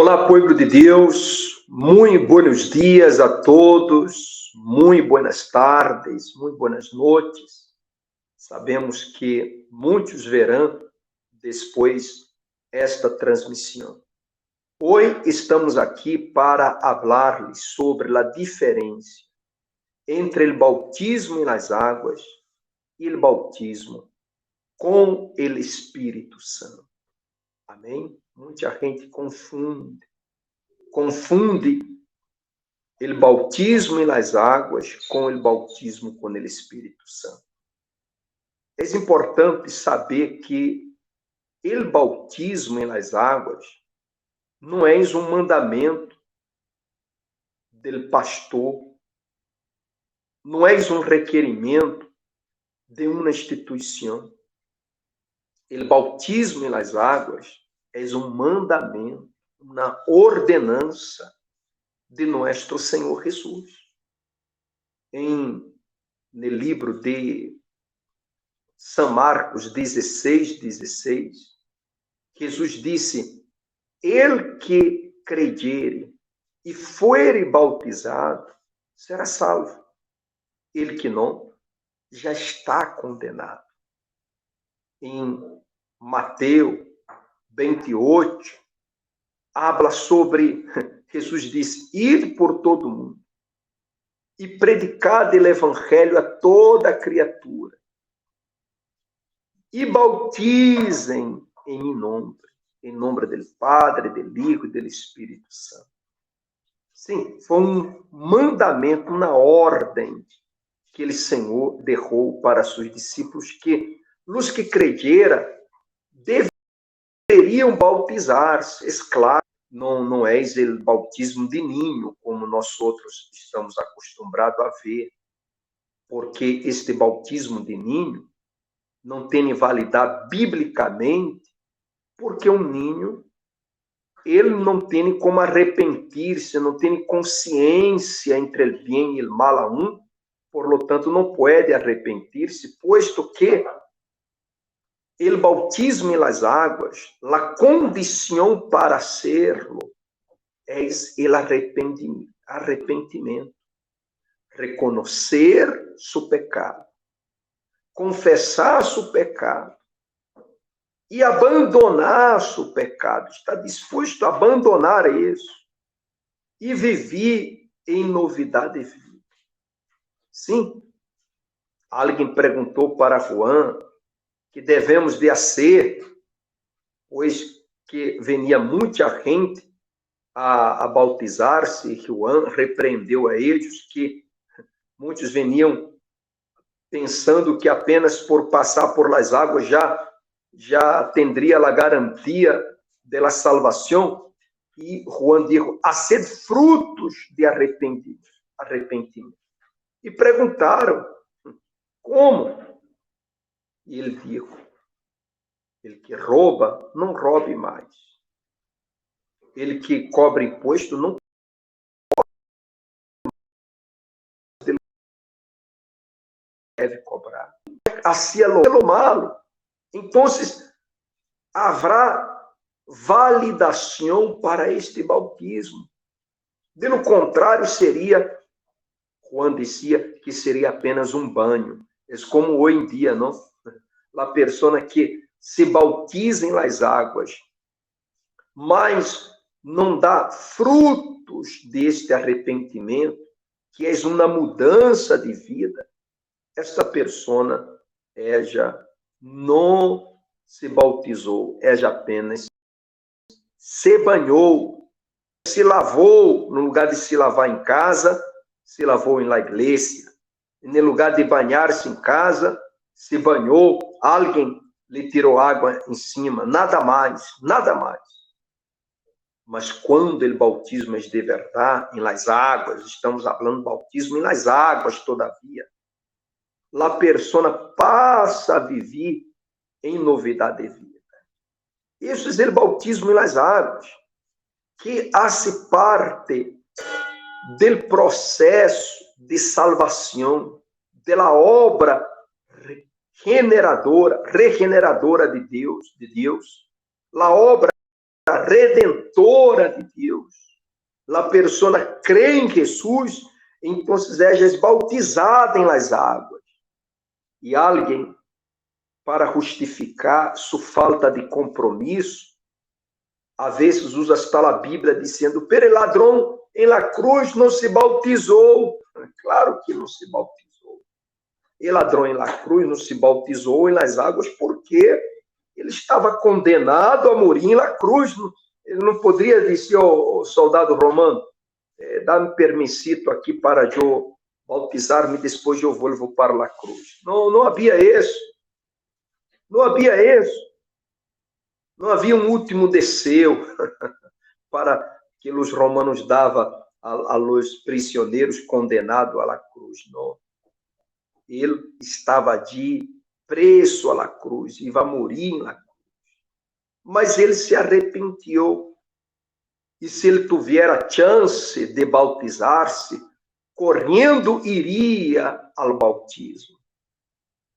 Olá, povo de Deus, muito buenos dias a todos, muito buenas tardes, muito buenas noites. Sabemos que muitos verão depois esta transmissão. Hoje estamos aqui para falar-lhes sobre a diferença entre o bautismo nas águas e o bautismo com o Espírito Santo. Amém? Muita gente confunde o bautismo nas águas com o bautismo com o Espírito Santo. É importante saber que o bautismo nas águas não é um mandamento do pastor, não é um requerimento de uma instituição. O bautismo nas águas é um mandamento, uma ordenança de nosso Senhor Jesus. No livro de São Marcos 16:16, Jesus disse: "El que credere e for bautizado será salvo. Ele que não, já está condenado." Em Mateus 28, habla sobre, Jesus disse: "Ir por todo mundo e predicar o evangelho a toda criatura e bautizem em nome do Padre, do Hijo e do Espírito Santo." Sim, foi um mandamento, uma ordem que o Senhor deixou para seus discípulos, que os que crederam deveriam bautizar-se. É claro, não é o bautismo de ninho, como nós outros estamos acostumados a ver, porque este bautismo de ninho não tem validade biblicamente, porque um ninho, ele não tem como arrepender-se, não tem consciência entre o bem e o mal a um, por lo tanto não pode arrepender-se, posto que o bautismo nas águas, a condição para serlo é o arrependimento, reconhecer seu pecado, confessar seu pecado e abandonar seu pecado, está disposto a abandonar isso e viver em novidade de vida. Sim, alguém perguntou para Juan que devemos de fazer, pois que venia muita gente a bautizar-se, e Juan repreendeu a eles que muitos veniam pensando que apenas por passar por las águas já tendria a garantia da salvação, e Juan disse: "Haced frutos de arrependimento." E perguntaram: "Como?" E ele disse: "Ele que rouba, não roube mais. Ele que cobra imposto, não deve cobrar. Assim é lo malo. Então, haverá validação para este bautismo. Do contrário, Juan dizia que seria apenas um banho. É como hoje em dia, não? A pessoa que se bautiza nas águas, mas não dá frutos deste arrependimento, que é uma mudança de vida, esta pessoa já não se bautizou, já apenas se banhou, se lavou. No lugar de se lavar em casa, se lavou em la igreja. No lugar de banhar-se em casa, se banhou, alguém lhe tirou água em cima, nada mais. Mas quando o bautismo é de verdade, em las águas, estamos falando de bautismo em las águas, todavia, a pessoa passa a viver em novidade de vida. Isso é o bautismo em las águas, que hace parte do processo de salvação, da obra regeneradora de Deus, a obra redentora de Deus. A pessoa crê em Jesus, então ela é bautizada em las águas. E alguém, para justificar sua falta de compromisso, às vezes usa a Bíblia dizendo: "Pero el ladrão em la cruz não se bautizou". Claro que não se bautizou. O ladrão em la cruz não se bautizou em las águas porque ele estava condenado a morir em la cruz. Ele não poderia dizer ao soldado romano: dá-me permissito aqui para eu bautizar-me, depois eu volvo para a cruz. Não havia isso. Não havia isso. Não havia um último desceu para que os romanos davam a los prisioneiros condenados à cruz. Não. Ele estava ali preso à cruz e vai morir na cruz. Mas ele se arrependeu. E se ele tiver a chance de bautizar-se, correndo iria ao bautismo.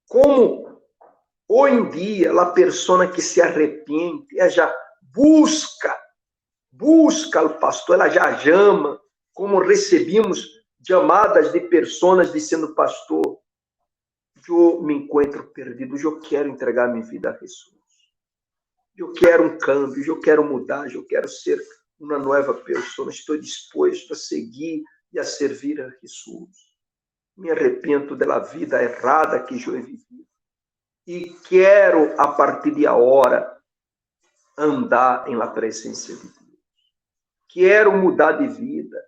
Como hoje em dia, a pessoa que se arrepende, ela já busca o pastor, ela já chama, como recebemos chamadas de pessoas dizendo: "Pastor, eu me encontro perdido, eu quero entregar minha vida a Jesus. Eu quero um câmbio, eu quero mudar, eu quero ser uma nova pessoa, estou disposto a seguir e a servir a Jesus. Me arrependo da vida errada que eu vivi. E quero, a partir de agora, andar em la presença de Deus. Quero mudar de vida."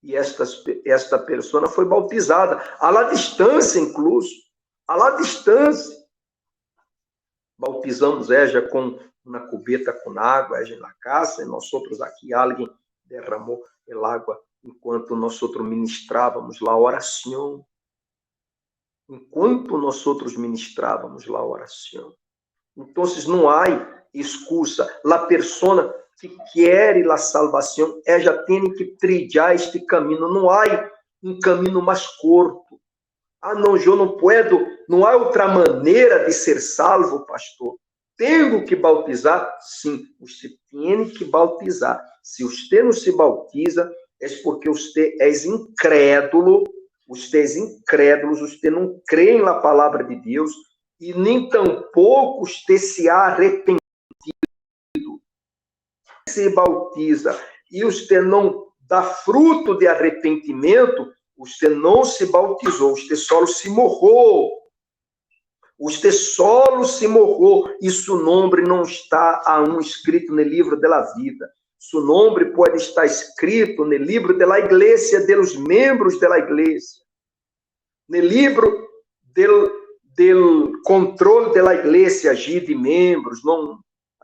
E esta pessoa foi bautizada, à la distância, incluso. À la distância. Bautizamos ela com uma cubeta com água, ela na casa, e nós outros aqui, alguém derramou a água enquanto nós outros ministrávamos a oração. Enquanto nós outros ministrávamos a oração. Então, não há excusa. A pessoa que quer a salvação, ela tem que trilhar este caminho. Não há um caminho mais curto. Não, eu não posso. Não há outra maneira de ser salvo, pastor. Tenho que bautizar? Sim, você tem que bautizar. Se você não se bautiza, é porque você é incrédulo. Você é incrédulo, você não crê na palavra de Deus e nem tampouco você se arrependido. Se bautiza e você não dá fruto de arrependimento, você não se bautizou, você só se morreu. Você só se morreu e seu nome não está aún escrito no livro da vida. Seu nome pode estar escrito no livro da igreja, dos membros da igreja, no livro do controle da igreja, agir de membros. Não,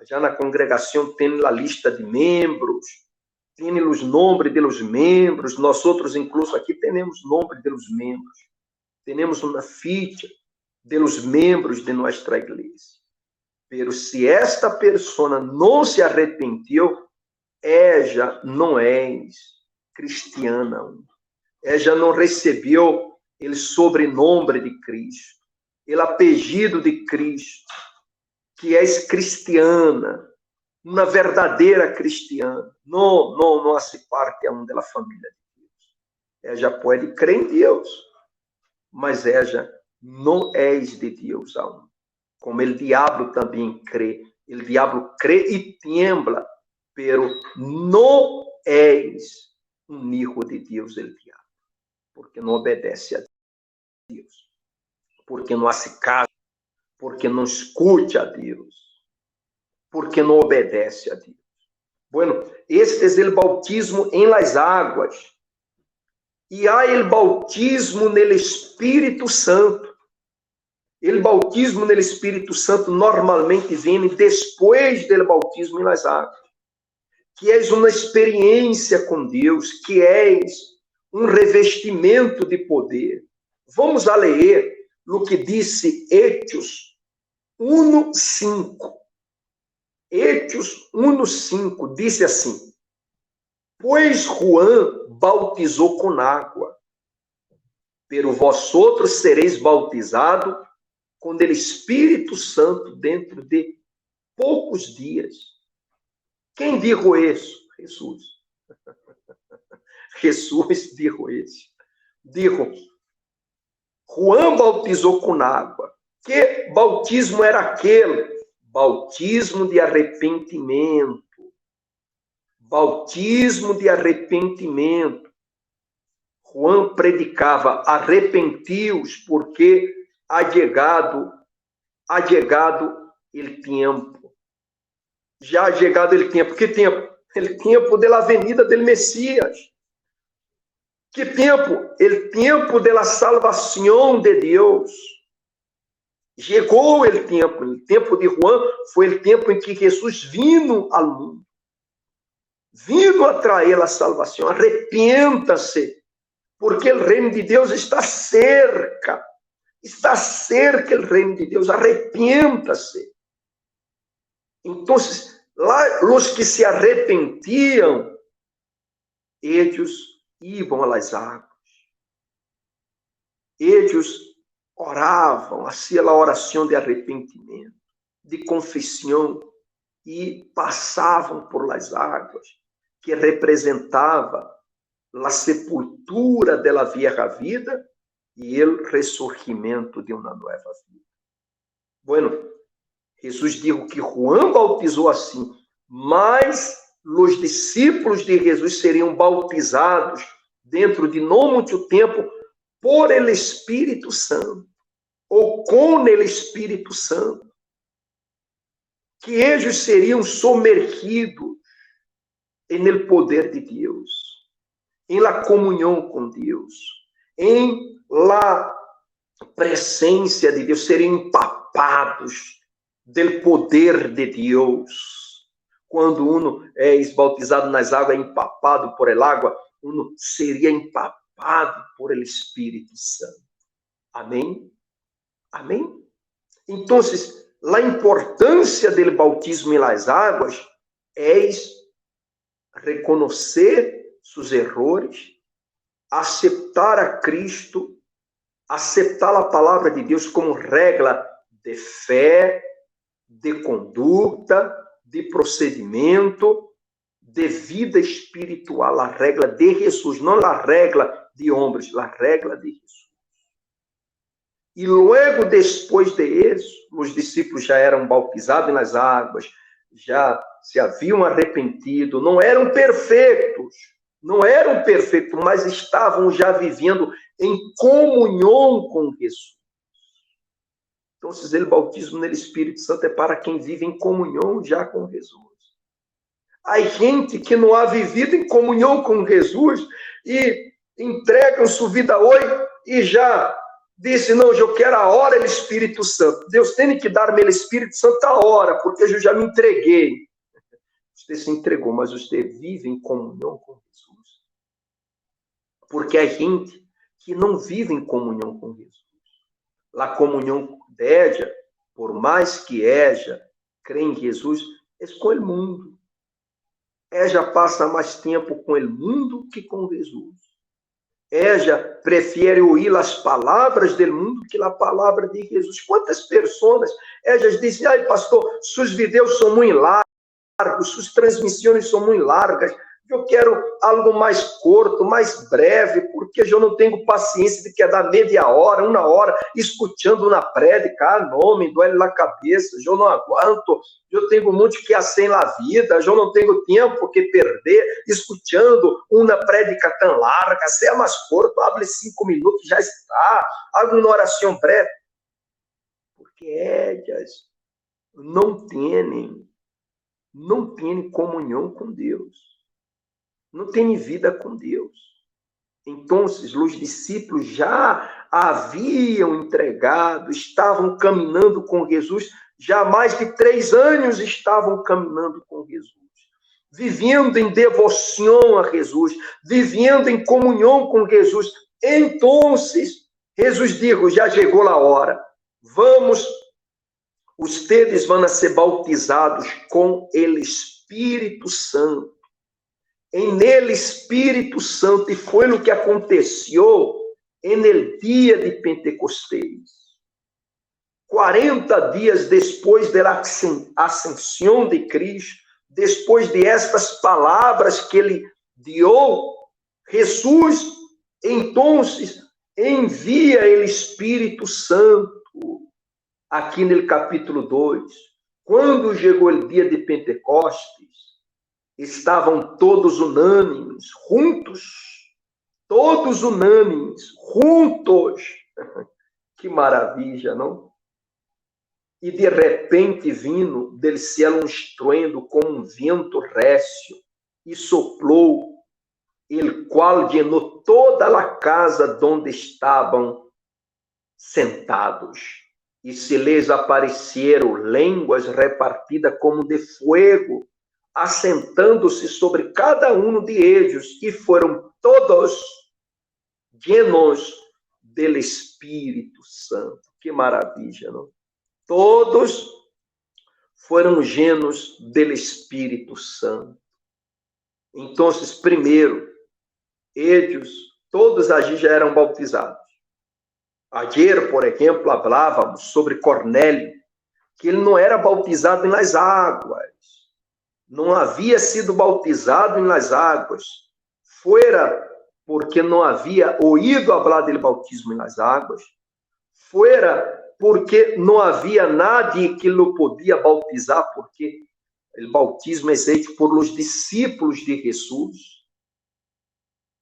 já na congregação tem a lista de membros, tem os nomes dos membros. Nós outros, incluso aqui, temos nome dos membros. Temos uma ficha dos membros de nossa igreja. Mas se esta pessoa não se arrependeu, ela não é cristiana. Ela não recebeu o sobrenome de Cristo, o apelido de Cristo, que é cristiana, uma verdadeira cristiana. Não faz parte aún da família de Deus. Ela pode crer em Deus, mas ela não é de Deus aún. Como o diabo também crê. O diabo crê e tembla, pero não és um hijo de Deus, el diabo, porque não obedece a Deus, porque não hace caso, porque não escute a Deus, porque não obedece a Deus. Bueno, este é o bautismo em las águas. E há o bautismo no Espírito Santo. O bautismo no Espírito Santo normalmente vem depois do bautismo em las águas, que és uma experiência com Deus, que és um revestimento de poder. Vamos a ler o que disse Hechos 1:5. Hechos 1:5 disse assim: "Pois Juan bautizou com água, pero vós outros sereis bautizados com o Espírito Santo dentro de poucos dias." Quem dijo isso? Jesus. Jesus dijo isso. Dijo, Juan bautizou com água. Que bautismo era aquele? Bautismo de arrependimento. Bautismo de arrependimento. Juan predicava, arrepentiu-os, porque ha chegado o tempo. Já ha chegado o tempo. Que tempo? O tempo da venida do Messias. Que tempo? O tempo da salvação de Deus. Chegou o tempo. O tempo de Juan foi o tempo em que Jesus vino ao mundo. Vino a trazer a salvação. Arrependa-se, porque o reino de Deus está cerca. Está cerca o reino de Deus. Arrependa-se. Então, lá, os que se arrependiam, eles iam às águas. Eles oravam, faziam a oração de arrependimento, de confissão, e passavam por las águas, que representava a sepultura da vieja vida e o ressurgimento de uma nova vida. Bueno, Jesus disse que Juan bautizou assim, mas os discípulos de Jesus seriam bautizados dentro de não muito tempo por el Espírito Santo, ou com el Espírito Santo, que eles seriam somergidos no poder de Deus, em la comunhão com Deus, em la presença de Deus, seriam empapados do poder de Deus. Quando uno é bautizado nas águas, empapado por el água, uno seria empapado por el Espírito Santo. Amém? Amém? Então, a importância do batismo nas águas é reconhecer seus erros, aceitar a Cristo, aceitar a palavra de Deus como regra de fé, de conduta, de procedimento, de vida espiritual, a regra de Jesus, não a regra de homens, a regra de Jesus. E logo depois de isso, os discípulos já eram bautizados nas águas, já se haviam arrependido, não eram perfeitos, mas estavam já vivendo em comunhão com Jesus. Então, o batismo no Espírito Santo é para quem vive em comunhão já com Jesus. Há gente que não ha vivido em comunhão com Jesus e entregam sua vida hoje e já disse, não, eu quero a hora do Espírito Santo. Deus tem que dar-me o Espírito Santo a hora, porque eu já me entreguei. Você se entregou, mas você vive em comunhão com Jesus. Porque há gente que não vive em comunhão com Jesus. A comunhão dela, por mais que ella crê em Jesus, é com o mundo. Ella passa mais tempo com o mundo que com Jesus. Ella prefere ouvir as palavras do mundo que a palavra de Jesus. Quantas pessoas, elas dizem, ai pastor, seus vídeos são muito largos, suas transmissões são muito largas, eu quero algo mais curto, mais breve, porque eu não tenho paciência de quedar meia hora, uma hora, escutando uma prédica, não, me dói na cabeça, eu não aguento, eu tenho muito que fazer na vida, eu não tenho tempo que perder, escutando uma prédica tão larga, se é mais curto, abre 5 minutos, já está, haga uma oração breve, porque elas não têm comunhão com Deus. Não tem vida com Deus. Então, os discípulos já haviam entregado, estavam caminhando com Jesus, já há mais de 3 anos estavam caminhando com Jesus, vivendo em devoção a Jesus, vivendo em comunhão com Jesus. Então, Jesus disse, já chegou a hora, vamos, ustedes vão ser bautizados com o Espírito Santo. Nele Espírito Santo, e foi o que aconteceu no dia de Pentecostés. 40 dias depois da ascensão de Cristo, depois de estas palavras que ele deu, Jesus, então, envia o Espírito Santo. Aqui no capítulo 2, quando chegou o dia de Pentecostes, estavam todos unânimes, juntos. Todos unânimes, juntos. Que maravilha, não? E de repente vindo del cielo um estruendo como um vento récio, e soplou, el qual llenou toda a casa onde estavam sentados. E se lhes apareceram línguas repartidas como de fogo, assentando-se sobre cada um de eles, e foram todos llenos do Espírito Santo. Que maravilha, não? Todos foram llenos do Espírito Santo. Então, primeiro, eles, todos ali já eram bautizados. Ayer, por exemplo, falávamos sobre Cornélio, que ele não era bautizado nas águas. Não havia sido bautizado nas águas. Fora porque não havia ouído falar do batismo nas águas. Fora porque não havia nadie que o podia bautizar, porque o bautismo é feito por los discípulos de Jesus.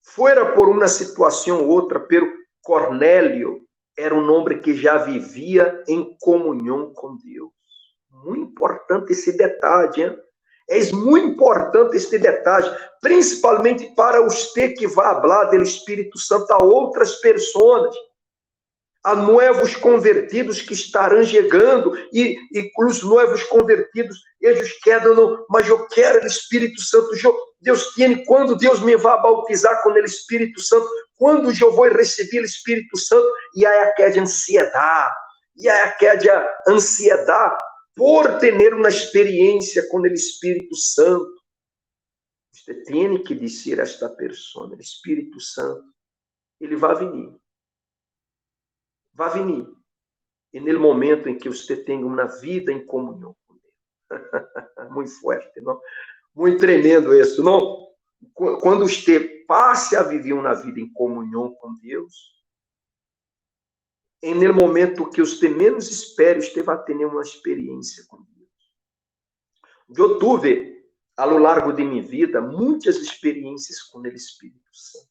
Fora por uma situação ou outra, pero Cornélio era um homem que já vivia em comunhão com Deus. Muito importante esse detalhe, hein? É muito importante este detalhe, principalmente para você que vai falar do Espírito Santo a outras pessoas, a novos convertidos que estarão chegando, e os novos convertidos, eles querem, mas eu quero o Espírito Santo. Deus tem, quando Deus me vai bautizar com o Espírito Santo, quando eu vou receber o Espírito Santo, e aí aquela ansiedade, por ter uma experiência com o Espírito Santo. Você tem que dizer a esta pessoa, o Espírito Santo, ele vai vir. Vai vir. E no momento em que você tenha uma vida em comunhão com Deus. Muito forte, não? Muito tremendo isso, não? Quando você passe a viver uma vida em comunhão com Deus, e no momento que você menos espere, você vai ter uma experiência com Deus. Eu tive, ao longo de minha vida, muitas experiências com o Espírito Santo.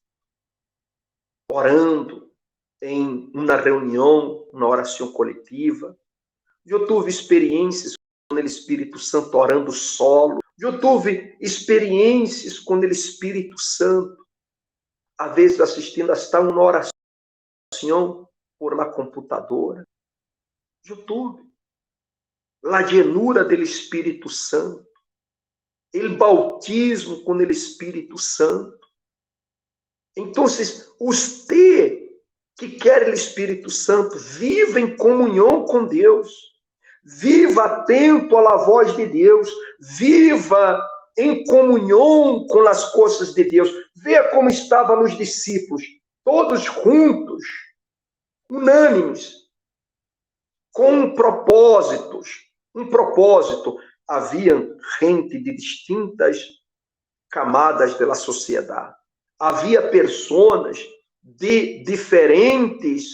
Orando em uma reunião, uma oração coletiva. Eu tive experiências com o Espírito Santo orando solo. Eu tive experiências com o Espírito Santo, às vezes assistindo hasta uma oração por uma computadora. Eu tive a llenura do Espírito Santo, o bautismo com o Espírito Santo. Então, você que quer o Espírito Santo, viva em comunhão com Deus. Viva atento à voz de Deus. Viva em comunhão com as coisas de Deus. Veja como estavam os discípulos, todos juntos, unânimes, com propósitos. Um propósito. Havia gente de distintas camadas da sociedade. Havia pessoas de diferentes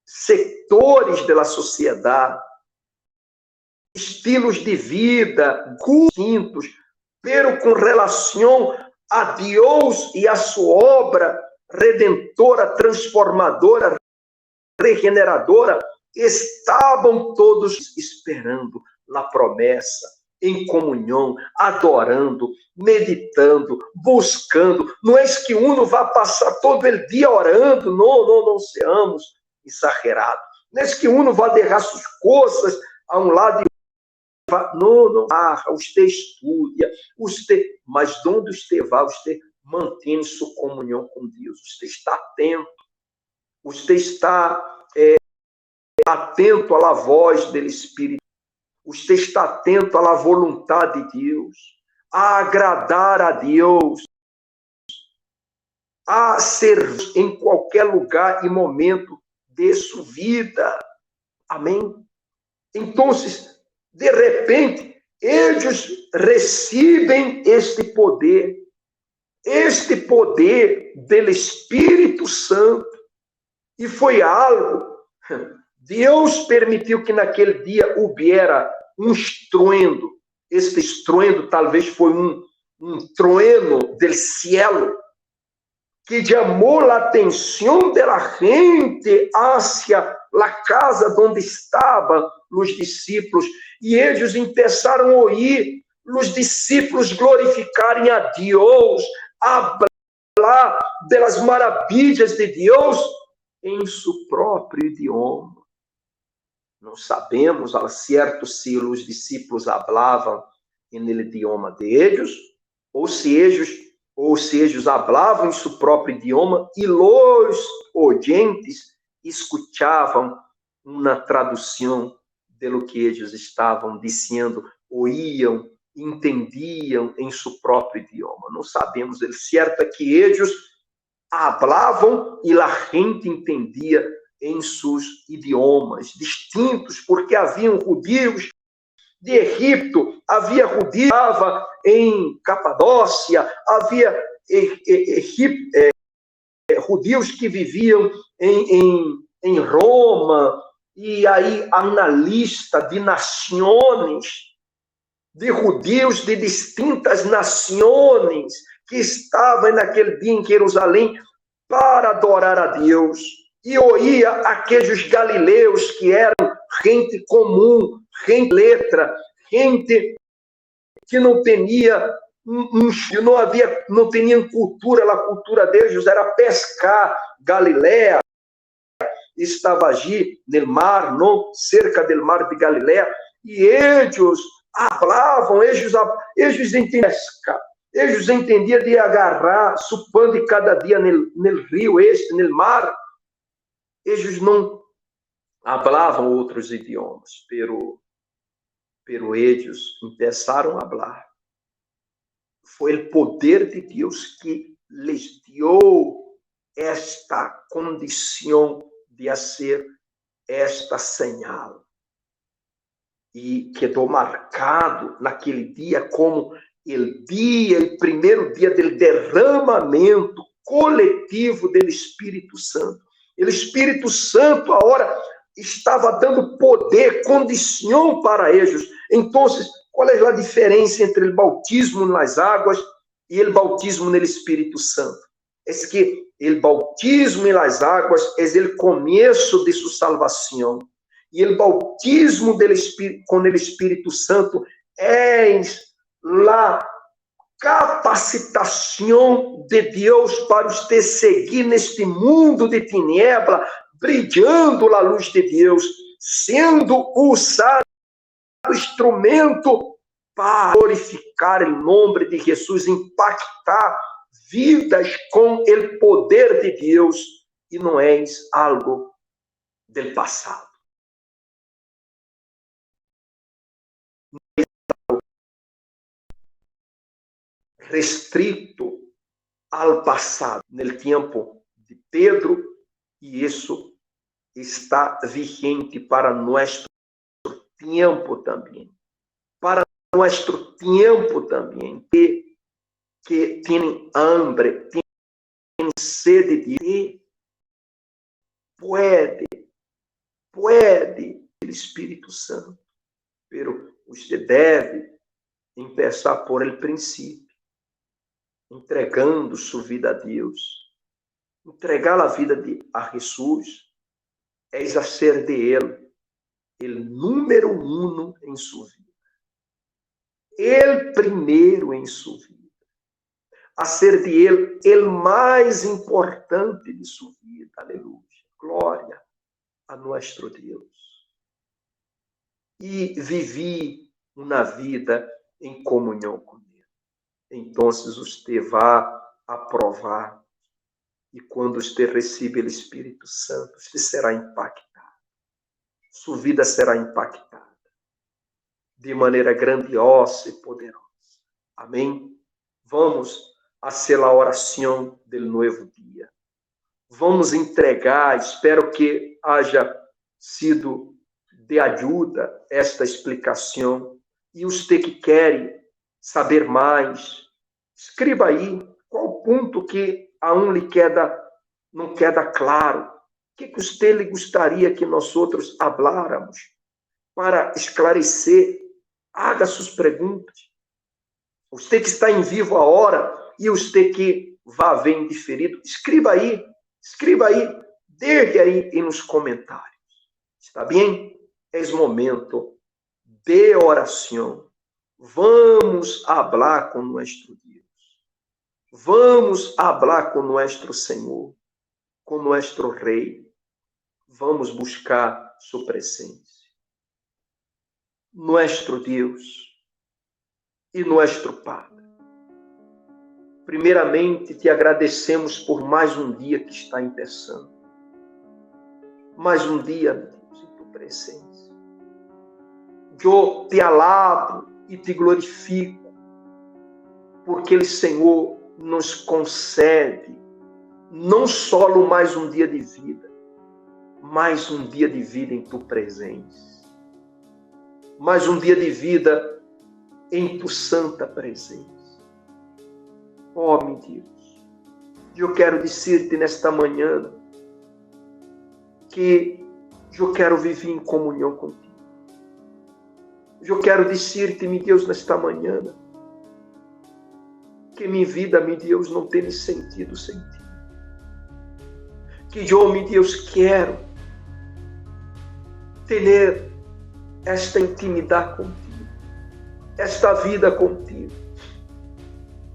setores da sociedade, estilos de vida distintos, pero com relação a Deus e a sua obra redentora, transformadora, regeneradora, estavam todos esperando a promessa, em comunhão, adorando, meditando, buscando. Não é que um vai passar todo o dia orando, não seamos exagerados. Não é que um vai deixar suas coisas a um lado e não, você estuda, mas onde você vai, você mantém sua comunhão com Deus, você está atento, você está atento à voz do Espírito. Você está atento à vontade de Deus, a agradar a Deus, a servir em qualquer lugar e momento de sua vida. Amém? Então, de repente, eles recebem este poder do Espírito Santo. E foi algo, Deus permitiu que naquele dia houvera um estruendo. Este estruendo talvez foi um trueno del cielo, que chamou a atenção da gente hacia a casa onde estavam os discípulos, e eles começaram a ouvir os discípulos glorificarem a Deus, a falar das maravilhas de Deus em seu próprio idioma. Não sabemos ao certo se os discípulos falavam no idioma deles, ou se eles falavam em seu próprio idioma e os ouvintes escutavam uma tradução de lo que eles estavam dizendo, ouíam, entendiam em seu próprio idioma. Não sabemos. O certo é que eles falavam e a gente entendia em seus idiomas distintos, porque haviam judeus de Egipto, havia judeus em Capadócia, havia judeus que viviam em Roma, e aí há uma lista de nações, de judeus de distintas nações que estavam naquele dia em Jerusalém para adorar a Deus. E ouvia aqueles galileus que eram gente comum, gente letra, gente que não tinha não tinham cultura, a cultura deles era pescar. Galileia estava ali no mar, não, cerca do mar de Galileia, e eles falavam, eles entendiam pescar, eles entendiam de agarrar su pão de cada dia no rio no mar. Eles não falavam outros idiomas, pero eles começaram a falar. Foi o poder de Deus que lhes deu esta condição de fazer esta señal. E quedou marcado naquele dia como o primeiro dia do derramamento coletivo do Espírito Santo. O Espírito Santo agora estava dando poder, condição para eles. Então, qual é a diferença entre o bautismo nas águas e o bautismo no Espírito Santo? É que o bautismo nas águas é o começo de sua salvação. E o bautismo com o Espírito Santo é a capacitação de Deus para você seguir neste mundo de tiniebla, brilhando a luz de Deus, sendo usado instrumento para glorificar o nome de Jesus, impactar vidas com o poder de Deus, e não é algo do passado. Restrito ao passado, no tempo de Pedro, e isso está vigente para nosso tempo também. Para nosso tempo também, que tem hambre, tem sede de pode o Espírito Santo, pero você deve começar por el princípio, entregando sua vida a Deus. Entregar a vida a Jesus é ser de Ele o número 1 em sua vida. Ele primeiro em sua vida. A ser de Ele o mais importante de sua vida. Aleluia. Glória a nosso Deus. E vivi uma vida em comunhão com Ele. Então, você vai aprovar. E quando você recebe o Espírito Santo, você será impactado. Sua vida será impactada de maneira grandiosa e poderosa. Amém? Vamos fazer a oração do novo dia. Vamos entregar, espero que haja sido de ajuda esta explicação e você que quer saber mais, escreva aí qual o ponto que a um lhe não queda claro. O que você lhe gostaria que nós outros faláramos para esclarecer? Haga suas perguntas. Você que está em vivo agora e você que vai ver em diferido, escreva aí, deixe aí nos comentários. Está bem? É o momento de oração. Vamos falar com nosso Deus. Vamos falar com nosso Senhor, com nosso Rei. Vamos buscar sua presença. Nosso Deus e nosso Pai. Primeiramente, te agradecemos por mais um dia que está começando. Mais um dia, Deus, em tua presença. Eu te alabo e te glorifico, porque o Senhor nos concede não só mais um dia de vida, mais um dia de vida em tua presença. Mais um dia de vida em tua santa presença. Oh, meu Deus, eu quero dizer-te nesta manhã que eu quero viver em comunhão contigo. Eu quero dizer-te, meu Deus, nesta manhã, que minha vida, meu Deus, não tem sentido sem ti. Que eu, meu Deus, quero ter esta intimidade contigo, esta vida contigo,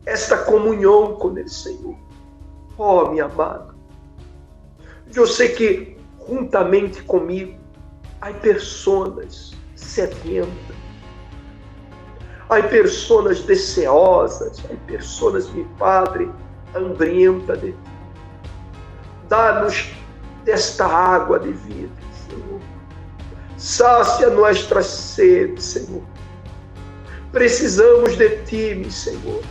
esta comunhão com o Senhor. Oh, meu amado, eu sei que juntamente comigo há pessoas sedentas, há pessoas deseosas, há pessoas, meu Padre, hambrientas de ti. Dá-nos desta água de vida, Senhor. Sácia nossa sede, Senhor. Precisamos de ti, meu Senhor.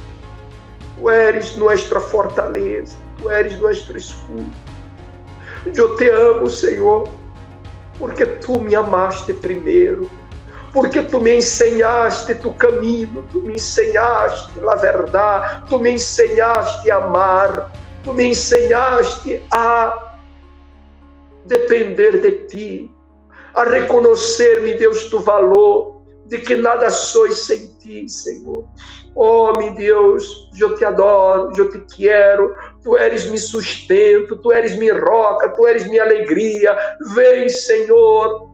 Tu eres nossa fortaleza, tu eres nosso escudo. Eu te amo, Senhor, porque tu me amaste primeiro, porque tu me ensinaste tu caminho, tu me ensinaste a verdade, tu me ensinaste a amar, tu me ensinaste a depender de ti, a reconhecer-me, Deus, tu valor, de que nada sou sem ti, Senhor. Oh, meu Deus, eu te adoro, eu te quero, tu eres meu sustento, tu eres minha roca, tu eres minha alegria. Vem, Senhor,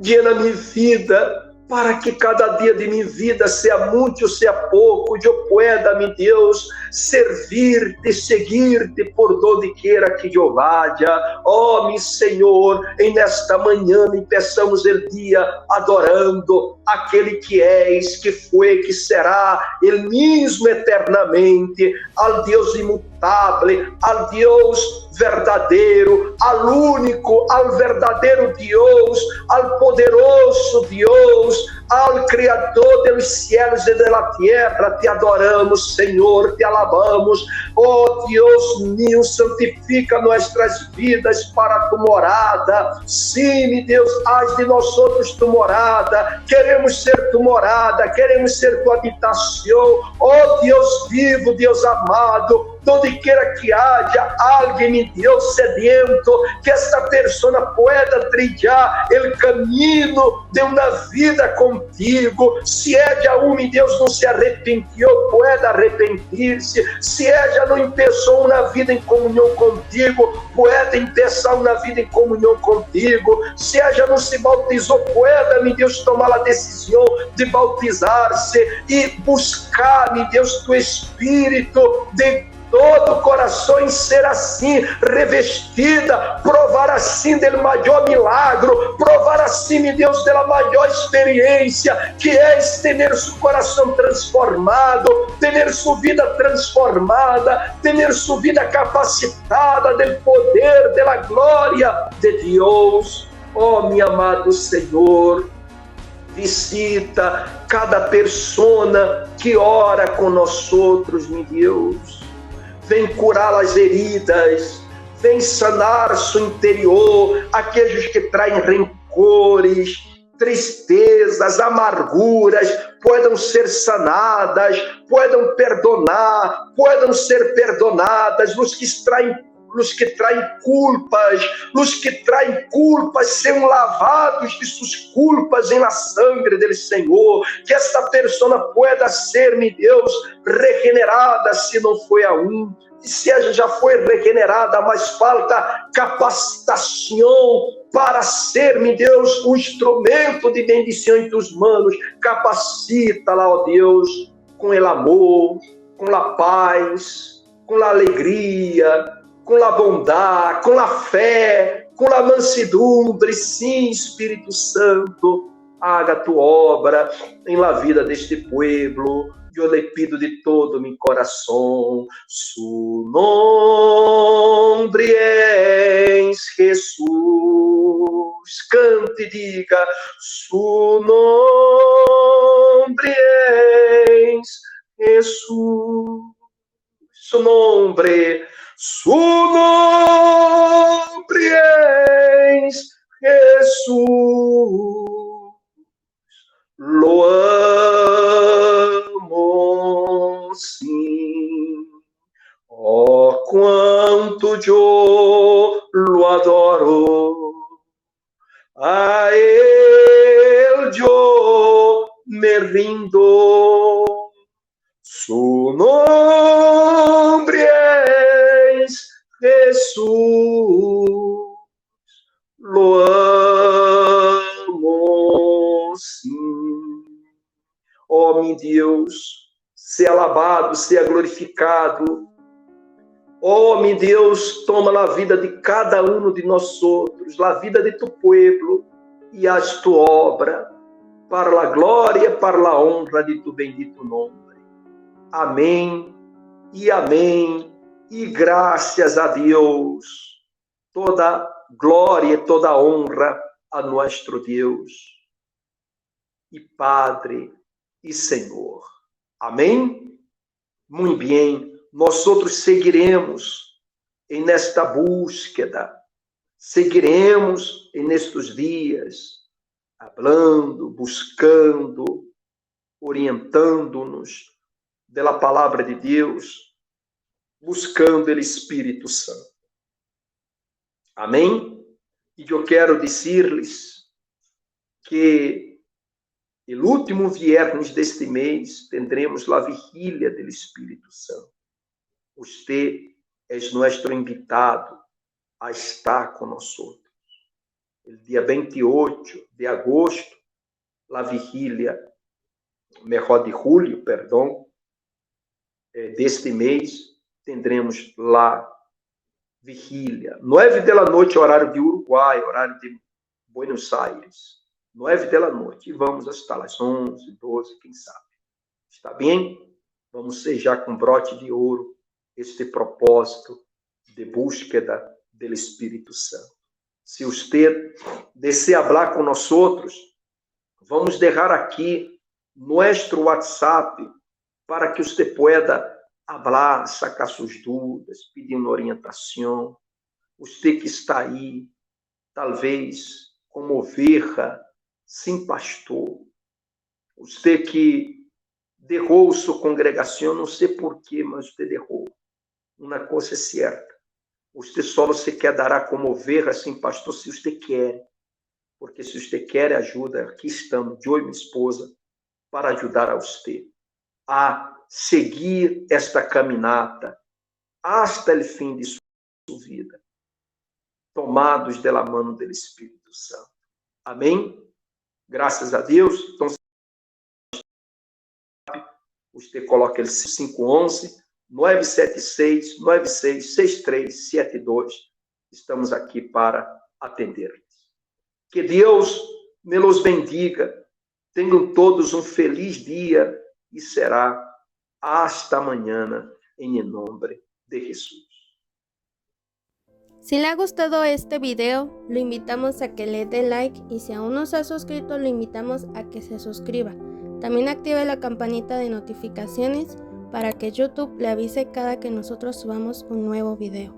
llena minha vida, para que cada dia de minha vida, seja muito ou seja pouco, eu pueda, meu Deus, servir-te, seguir-te por donde quiera que eu vá. Oh, meu Senhor, em nesta manhã, peçamos o dia adorando aquele que és, que foi, que será, ele mesmo eternamente, ao Deus imutável, ao Deus verdadeiro, ao único, ao verdadeiro Deus, ao poderoso Deus, ao Criador dos céus e da terra. Te adoramos, Senhor, te alabamos. Oh, Deus meu, santifica nossas vidas para a tua morada. Sim, meu Deus, haz de nós outros tua morada. Queremos ser tua morada, queremos ser tua habitação. Oh, Deus vivo, Deus amado, donde queira que haja alguém, meu Deus, sedento, que esta pessoa pueda trilhar o caminho de uma vida contigo. Se ela, meu Deus, não se arrepentiu, pueda arrepender-se. Se ela não começou uma vida em comunhão contigo, pueda começar uma vida em comunhão contigo. Se ela não se bautizou, pueda, meu Deus, tomar a decisão de bautizar-se e buscar, meu Deus, tu Espírito de todo o coração em ser assim, revestida, provar assim do maior milagro, provar assim, meu Deus, da maior experiência, que é ter seu coração transformado, ter sua vida transformada, ter sua vida capacitada do poder, da glória de Deus. Oh, meu amado Senhor, visita cada pessoa que ora com nós outros, meu Deus. Vem curar as heridas, vem sanar seu interior, aqueles que traem rancores, tristezas, amarguras, puedan ser sanadas, puedan perdonar, puedan ser perdonadas, los que traem culpas sejam lavados de suas culpas em la sangre del Senhor, que esta pessoa pueda ser, meu Deus, regenerada se não foi aún, e se ela já foi regenerada, mas falta capacitação para ser, meu Deus, um instrumento de bendição entre os manos. Capacita-la, ó Deus, com o amor, com a paz, com a alegria, com a bondade, com a fé, com a mansidumbre. Sim, Espírito Santo, haga tua obra em la vida deste pueblo. Eu lhe pido de todo meu coração, su nombre es Jesus. Cante e diga, su nombre es Jesus. Su nombre es Jesús. Lo amo, sim. Oh, quanto eu lo adoro. A Él yo me rindo. Su nombre es Jesús. Lo amo, sim. Oh, meu Deus, seja alabado, seja glorificado. Oh, meu Deus, toma a vida de cada um de nós outros, a vida de tu pueblo e as tu obra, para a glória, para a honra de tu bendito nome. Amém e amém, e graças a Deus. Toda glória e toda honra a nosso Deus e Padre e Senhor. Amém? Muito bem, nós outros seguiremos nesta búsqueda, seguiremos nestes dias, falando, buscando, orientando-nos pela palavra de Deus, buscando o Espírito Santo. Amém? E eu quero dizer-lhes que no último viernes deste mês tendremos a vigília do Espírito Santo. Você é nosso invitado a estar conosco. O dia 28 de agosto, a vigília, melhor de julho, perdão, deste mês, tendremos lá vigília. 9 da noite, horário de Uruguai, horário de Buenos Aires. 9 da noite. E vamos até as 11, 12, quem sabe. Está bem? Vamos sejar com brote de ouro este propósito de búsqueda do Espírito Santo. Se você deseja falar com nós outros, vamos deixar aqui nosso WhatsApp para que você pueda falar, sacar suas dúvidas, pedir uma orientação. Você que está aí, talvez como ovelha sem pastor. Você que derrou sua congregação, não sei porquê, mas você derrou. Uma coisa é certa. Você só se quedará como ovelha sem pastor se você quer. Porque se você quer ajuda, aqui estamos, eu e minha esposa, para ajudar a você a seguir esta caminhada hasta o fim de sua vida, tomados de la mano do Espírito Santo. Amém? Graças a Deus. Então, você coloca ele 511 976 966372. Estamos aqui para atender. Que Deus me los bendiga. Tenham todos um feliz dia e será hasta mañana en el nombre de Jesús. Si le ha gustado este video, lo invitamos a que le dé like y si aún no se ha suscrito, lo invitamos a que se suscriba. También active la campanita de notificaciones para que YouTube le avise cada que nosotros subamos un nuevo video.